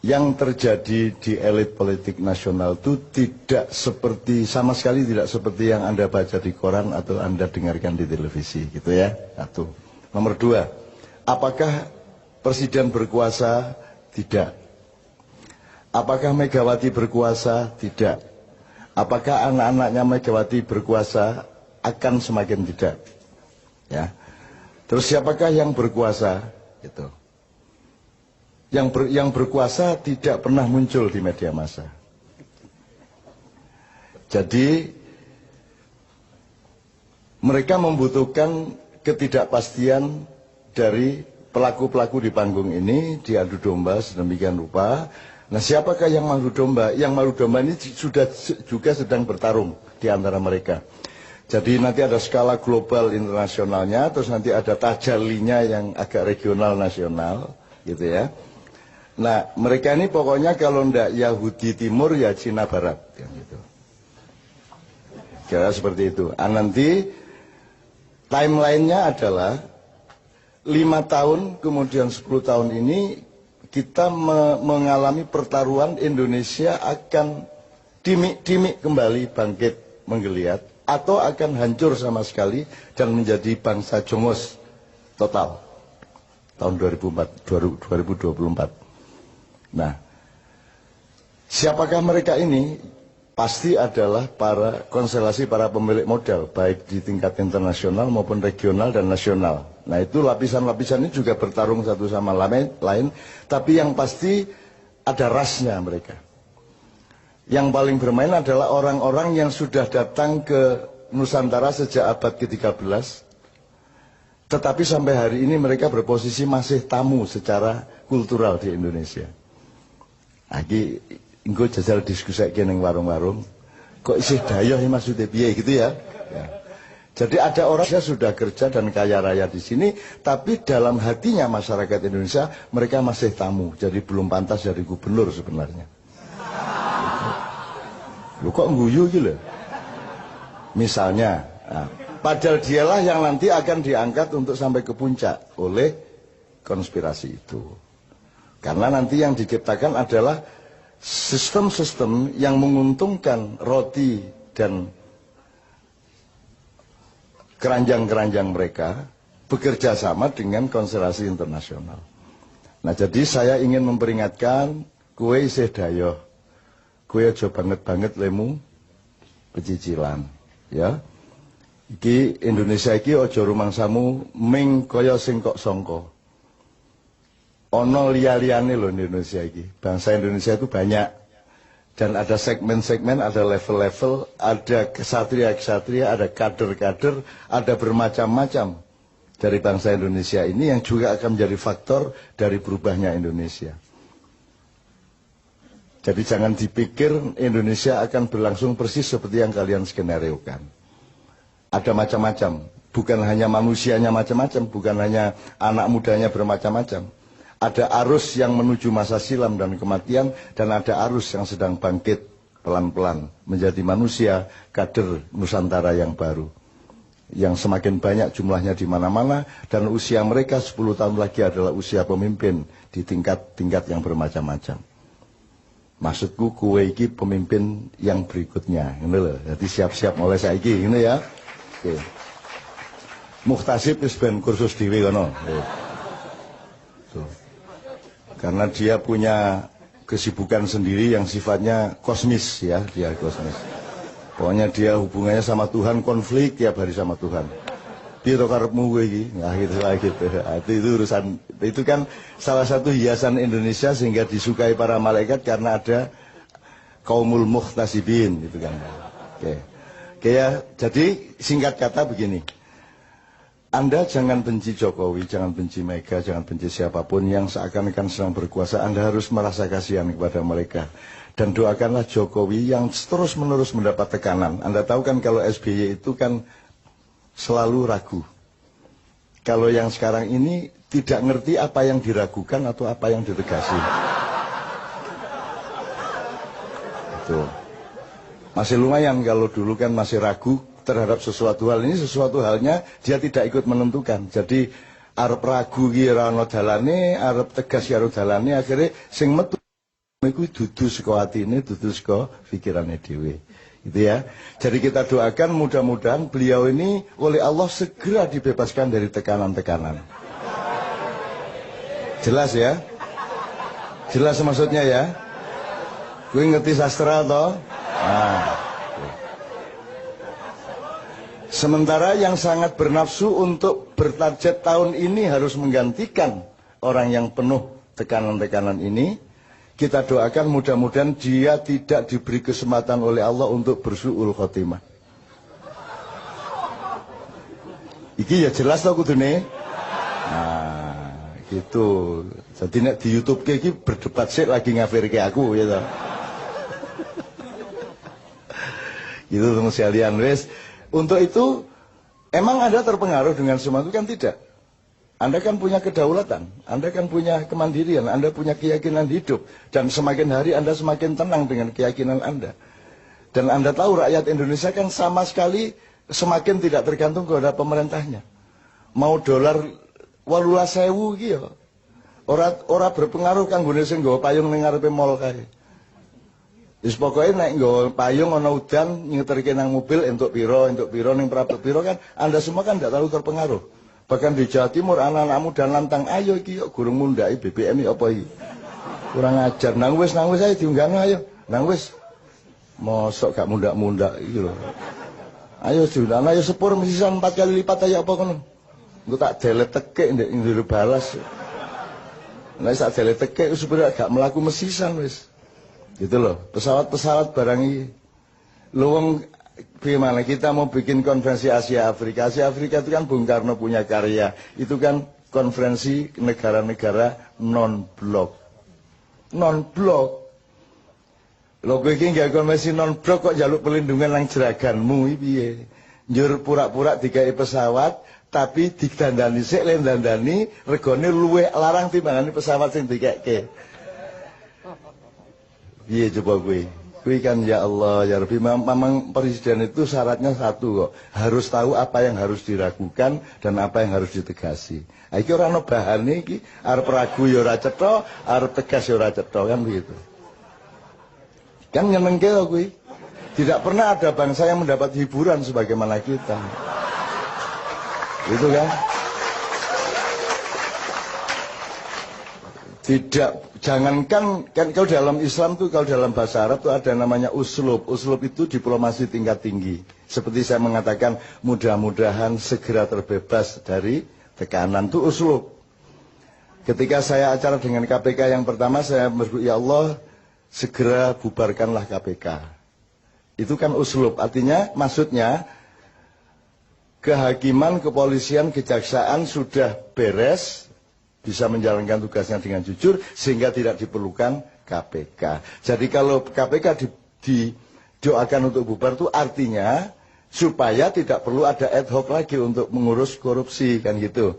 yang terjadi di elit politik nasional itu tidak seperti, sama sekali tidak seperti yang Anda baca di koran atau Anda dengarkan di televisi, gitu ya. Satu. Nomor dua, apakah presiden berkuasa? Tidak. Apakah Megawati berkuasa? Tidak. Apakah anak-anaknya Megawati berkuasa? Akan semakin tidak. Ya. Terus siapakah yang berkuasa? Gitu. Yang berkuasa tidak pernah muncul di media massa. Jadi mereka membutuhkan ketidakpastian dari pelaku-pelaku di panggung ini, diadu domba sedemikian rupa. Nah, siapakah yang malu domba? Yang malu domba ini sudah juga sedang bertarung di antara mereka. Jadi nanti ada skala global internasionalnya, terus nanti ada tajalinya yang agak regional nasional, gitu ya. Nah, mereka ini pokoknya kalau ndak Yahudi Timur ya Cina Barat, ya, gitu. Kira seperti itu. Nanti timelinenya adalah 5 tahun kemudian 10 tahun ini kita mengalami pertaruhan Indonesia akan dimik-dimik kembali bangkit menggeliat atau akan hancur sama sekali dan menjadi bangsa jongos total tahun 2024. Nah, siapakah mereka ini? Pasti adalah konstelasi para pemilik modal, baik di tingkat internasional maupun regional dan nasional. Nah, itu lapisan-lapisan ini juga bertarung satu sama lain, tapi yang pasti ada rasnya mereka. Yang paling bermain adalah orang-orang yang sudah datang ke Nusantara sejak abad ke-13, tetapi sampai hari ini mereka berposisi masih tamu secara kultural di Indonesia. Lagi engko jajal diskusi ning warung-warung, kok isih dayoh ya maksudnya piye gitu ya. Ya. Jadi ada orang yang sudah kerja dan kaya raya di sini, tapi dalam hatinya masyarakat Indonesia mereka masih tamu, jadi belum pantas jadi gubernur sebenarnya. Lu kok guyu gitu? Misalnya, padahal dialah yang nanti akan diangkat untuk sampai ke puncak oleh konspirasi itu. Karena nanti yang diciptakan adalah sistem-sistem yang menguntungkan roti dan keranjang-keranjang mereka bekerja sama dengan konstelasi internasional. Nah, jadi saya ingin memperingatkan, kue isih dayoh, kue aja banget-banget lemu pecicilan, ya. Iki Indonesia iki aja rumangsamu ming kaya sing kok sangka. Ono liya-liyane loh Indonesia ini. Bangsa Indonesia itu banyak. Dan ada segmen-segmen, ada level-level, ada kesatria-kesatria, ada kader-kader, ada bermacam-macam dari bangsa Indonesia ini yang juga akan menjadi faktor dari berubahnya Indonesia. Jadi jangan dipikir Indonesia akan berlangsung persis seperti yang kalian skenariokan. Ada macam-macam. Bukan hanya manusianya macam-macam, bukan hanya anak mudanya bermacam-macam. Ada arus yang menuju masa silam dan kematian, dan ada arus yang sedang bangkit pelan-pelan menjadi manusia kader Nusantara yang baru, yang semakin banyak jumlahnya di mana-mana, dan usia mereka 10 tahun lagi adalah usia pemimpin di tingkat-tingkat yang bermacam-macam. Maksudku kue iki pemimpin yang berikutnya, ini loh. Jadi siap-siap mulai saiki, ini ya. Oke. Muhtasib wis ben kursus dhewe kono. Karena dia punya kesibukan sendiri yang sifatnya kosmis ya, dia kosmis. Pokoknya dia hubungannya sama Tuhan, konflik tiap hari sama Tuhan. Piro karepmu kowe iki? Nah gitu itu urusan, itu kan salah satu hiasan Indonesia sehingga disukai para malaikat karena ada kaumul muhtasibin gitu kan. Oke. Oke ya, jadi singkat kata begini. Anda jangan benci Jokowi, jangan benci Mega, jangan benci siapapun yang seakan-akan sedang berkuasa. Anda harus merasa kasihan kepada mereka. Dan doakanlah Jokowi yang terus-menerus mendapat tekanan. Anda tahu kan kalau SBY itu kan selalu ragu. Kalau yang sekarang ini tidak ngerti apa yang diragukan atau apa yang ditegasi. Itu. Masih lumayan kalau dulu kan masih ragu terhadap sesuatu hal. Ini sesuatu halnya dia tidak ikut menentukan. Jadi arep ragu ki ora ono dalane, arep tegas karo dalane, akhirnya sing metu Iku dudu saka atine, dudu saka pikirane dhewe. Gitu ya. Jadi kita doakan mudah-mudahan beliau ini oleh Allah segera dibebaskan dari tekanan-tekanan. Jelas ya? Jelas maksudnya ya? Gue ngerti sastra toh? Nah. Sementara yang sangat bernafsu untuk bertarget tahun ini harus menggantikan orang yang penuh tekanan-tekanan ini. Kita doakan mudah-mudahan dia tidak diberi kesempatan oleh Allah untuk bersu'ul khotimah. Iki ya jelas tau kudune. Nah, gitu. Jadi nek di YouTube iki berdebat sik lagi ngafirke aku gitu. Gitu teman sekalian wes. Untuk itu emang Anda terpengaruh dengan semua itu kan tidak. Anda kan punya kedaulatan, Anda kan punya kemandirian, Anda punya keyakinan hidup. Dan semakin hari Anda semakin tenang dengan keyakinan Anda. Dan Anda tahu rakyat Indonesia kan sama sekali semakin tidak tergantung kepada pemerintahnya. Mau dolar 18.000 gitu. Ora berpengaruh kan gune sing nggawa payung ning ngarepe mall kae. Wis pokoke nek nggawa payung ana udan nyeterke nang mobil entuk piro ning prapet piro kan Anda semua kan tidak terlalu terpengaruh. Bahkan di Jawa Timur anak-anakmu dan lantang ayo iki kok gurung mundhaki BBM iki apa iki. Kurang ajar. Nang wis ae diunggahno ayo. Nang wis. Mosok gak mundak-mundak iki lho. Ayo diunggahno ayo sepur mesisan 4 kali lipat ayo apa kono. Engko tak delete tekek ndek njero balas. Nek sak delete tekek wis gak mlaku mesisan wis. Gitu loh. Pesawat-pesawat barang iki. Lho wong gimana kita mau bikin konferensi Asia Afrika. Asia Afrika itu kan Bung Karno punya karya. Itu kan konferensi negara-negara non-blok. Non-blok. Lho kowe iki nggak konferensi non-blok kok njaluk pelindungan nang jeraganmu iki piye? Njur pura-pura digawe pesawat tapi didandani sik le dandani regane luwih larang timbangane pesawat sing dikekke. Piye coba kowe? Kuwi kan ya Allah ya Rabbi, memang presiden itu syaratnya satu kok, harus tahu apa yang harus diragukan dan apa yang harus ditegasi. Iki ora ono bahane iki, arep ragu ya ora cetha, arep tegas ya ora cetha kan begitu. Kan nyenengke kok kuwi. Tidak pernah ada bangsa yang mendapat hiburan sebagaimana kita. Gitu kan? Tidak, jangankan kan kalau dalam Islam tuh, kalau dalam bahasa Arab tuh ada namanya uslub. Uslub itu diplomasi tingkat tinggi. Seperti saya mengatakan, mudah-mudahan segera terbebas dari tekanan, itu uslub. Ketika saya acara dengan KPK yang pertama, saya berdoa, ya Allah, segera bubarkanlah KPK. Itu kan uslub, artinya, maksudnya, kehakiman, kepolisian, kejaksaan sudah beres, bisa menjalankan tugasnya dengan jujur sehingga tidak diperlukan KPK. Jadi kalau KPK didoakan untuk bubar itu artinya supaya tidak perlu ada ad hoc lagi untuk mengurus korupsi kan gitu.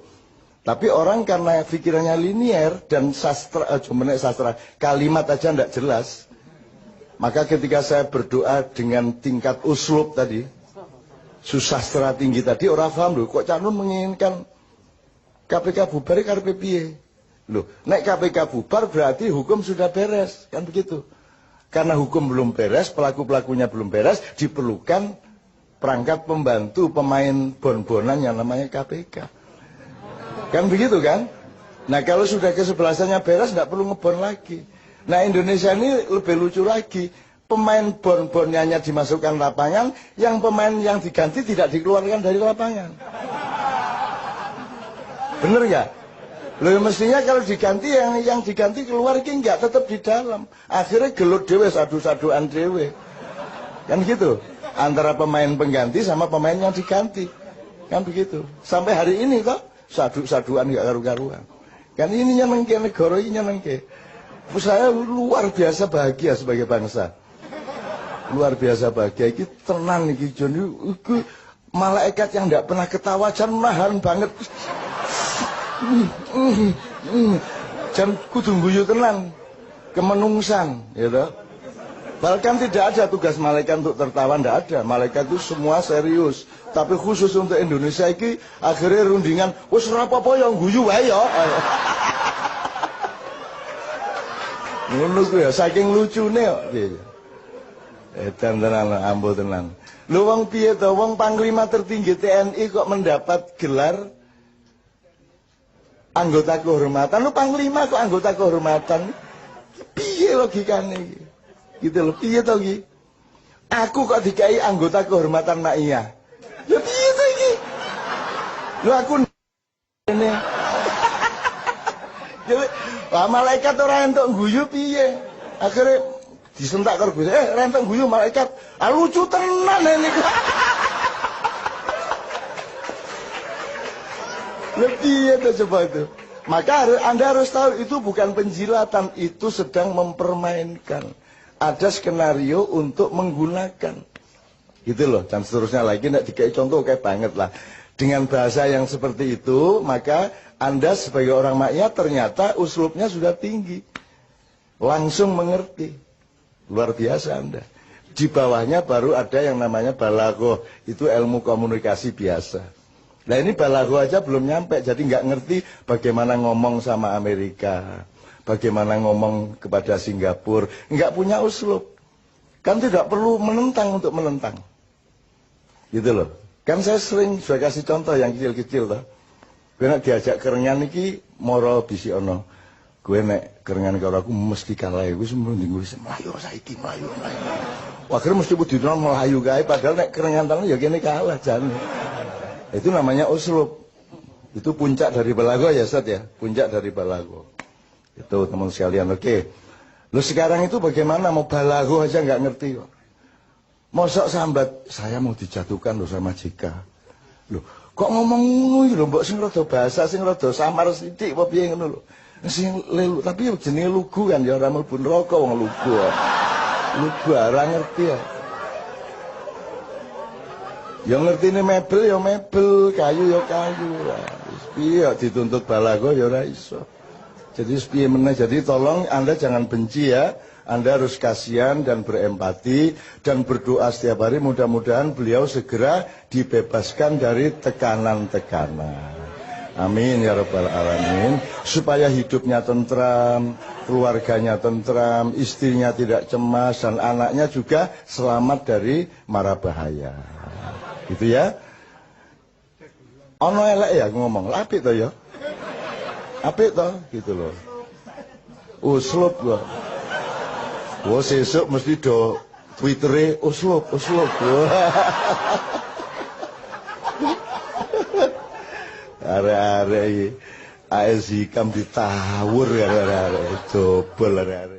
Tapi orang karena pikirannya linier dan sastra kalimat aja tidak jelas. Maka ketika saya berdoa dengan tingkat uslub tadi, susastra tinggi tadi, orang paham loh kok Cak Nun menginginkan KPK bubar karepe piye? Loh, nek KPK bubar berarti hukum sudah beres, kan begitu. Karena hukum belum beres, pelaku-pelakunya belum beres, diperlukan perangkat pembantu pemain bon-bonan yang namanya KPK. Kan begitu kan? Nah, kalau sudah kesebelasannya beres enggak perlu ngebon lagi. Nah, Indonesia ini lebih lucu lagi. Pemain bon-bonnya hanya dimasukkan lapangan, yang pemain yang diganti tidak dikeluarkan dari lapangan. Bener nggak? Loh mestinya kalau diganti yang diganti keluar ki nggak tetap di dalam. Akhirnya gelut dewe sadu-saduan dewe. Kan gitu. Antara pemain pengganti sama pemain yang diganti. Kan begitu. Sampai hari ini kok sadu-saduan nggak karu-karuan. Kan ini nyenengke negara ini nyenengke. Saya luar biasa bahagia sebagai bangsa. Luar biasa bahagia. Iki tenan iki Jon iki malaikat yang nggak pernah ketawa jan nahan banget. Jan kudu guyu tenan kemenungsan gitu. Bahkan tidak ada tugas malaikat untuk tertawa, tidak ada. Malaikat itu semua serius. Tapi khusus untuk Indonesia ini akhirnya rundingan wis ora apa-apa yang guyu wae ya. Ngono ku ya saking lucune kok. Edan tenan ambo tenan. Lho wong piye to wong panglima tertinggi TNI kok mendapat gelar anggota kehormatan. Lu panglima kok anggota kehormatan. Piye logikane iki? Gitu lho, piye to iki? Aku kok dikai anggota kehormatan Mak Iya. Lho piye to iki? Lho aku ini. Jadi, malaikat ora entuk guyu piye? Akhirnya disentak karo Gusti. Rentok guyu malaikat. Ah lucu tenan ini. Lebih itu coba itu. Maka Anda harus tahu itu bukan penjilatan, itu sedang mempermainkan. Ada skenario untuk menggunakan. Gitu loh, dan seterusnya lagi, nek dikai contoh kayak banget lah. Dengan bahasa yang seperti itu, maka Anda sebagai orang makyat ternyata uslubnya sudah tinggi. Langsung mengerti. Luar biasa Anda. Di bawahnya baru ada yang namanya balaghah, itu ilmu komunikasi biasa. Nah ini balaghah aja belum nyampe, jadi nggak ngerti bagaimana ngomong sama Amerika, bagaimana ngomong kepada Singapura, nggak punya uslub. Kan tidak perlu menentang untuk menentang. Gitu loh. Kan saya sering sudah kasih contoh yang kecil-kecil loh. Gue nak diajak kerengan iki moro bisi ono. Gue nek kerengan karo aku mesti kalah. Gue sebelum Inggris Melayu saiki Melayu. Wah kira mesti kudu Melayu gae padahal nek kerengan tangan ya kene kalah jane. Itu namanya uslub. Itu puncak dari balaghah ya Ustaz ya. Puncak dari balaghah. Itu teman sekalian. Oke. Lu sekarang itu bagaimana mau balaghah aja nggak ngerti kok. Mosok sambat saya mau dijatuhkan loh sama Jika. Loh, kok ngomong ngono iki lho mbok sing rada bahasa sing rada samar sithik apa piye ngono lho. Sing lelu tapi jenenge lugu kan ya ora mlebu neraka wong lugu. Lugu ora ngerti ya. Ya ngertine mebel ya mebel, kayu ya kayu. Wis piye dituntut balaghah ya ora iso. Jadi piye meneh, jadi tolong Anda jangan benci ya. Anda harus kasihan dan berempati dan berdoa setiap hari mudah-mudahan beliau segera dibebaskan dari tekanan-tekanan. Amin ya rabbal alamin. Supaya hidupnya tentram, keluarganya tentram, istrinya tidak cemas dan anaknya juga selamat dari mara bahaya. Gitu ya. Ono elek ya ngomong, apik to ya. Apik to gitu loh. Uslub gua. Wah sesuk mesti do Twittere uslub. Are-are AS Hikam ditawur arek-arek. Jebol arek-arek.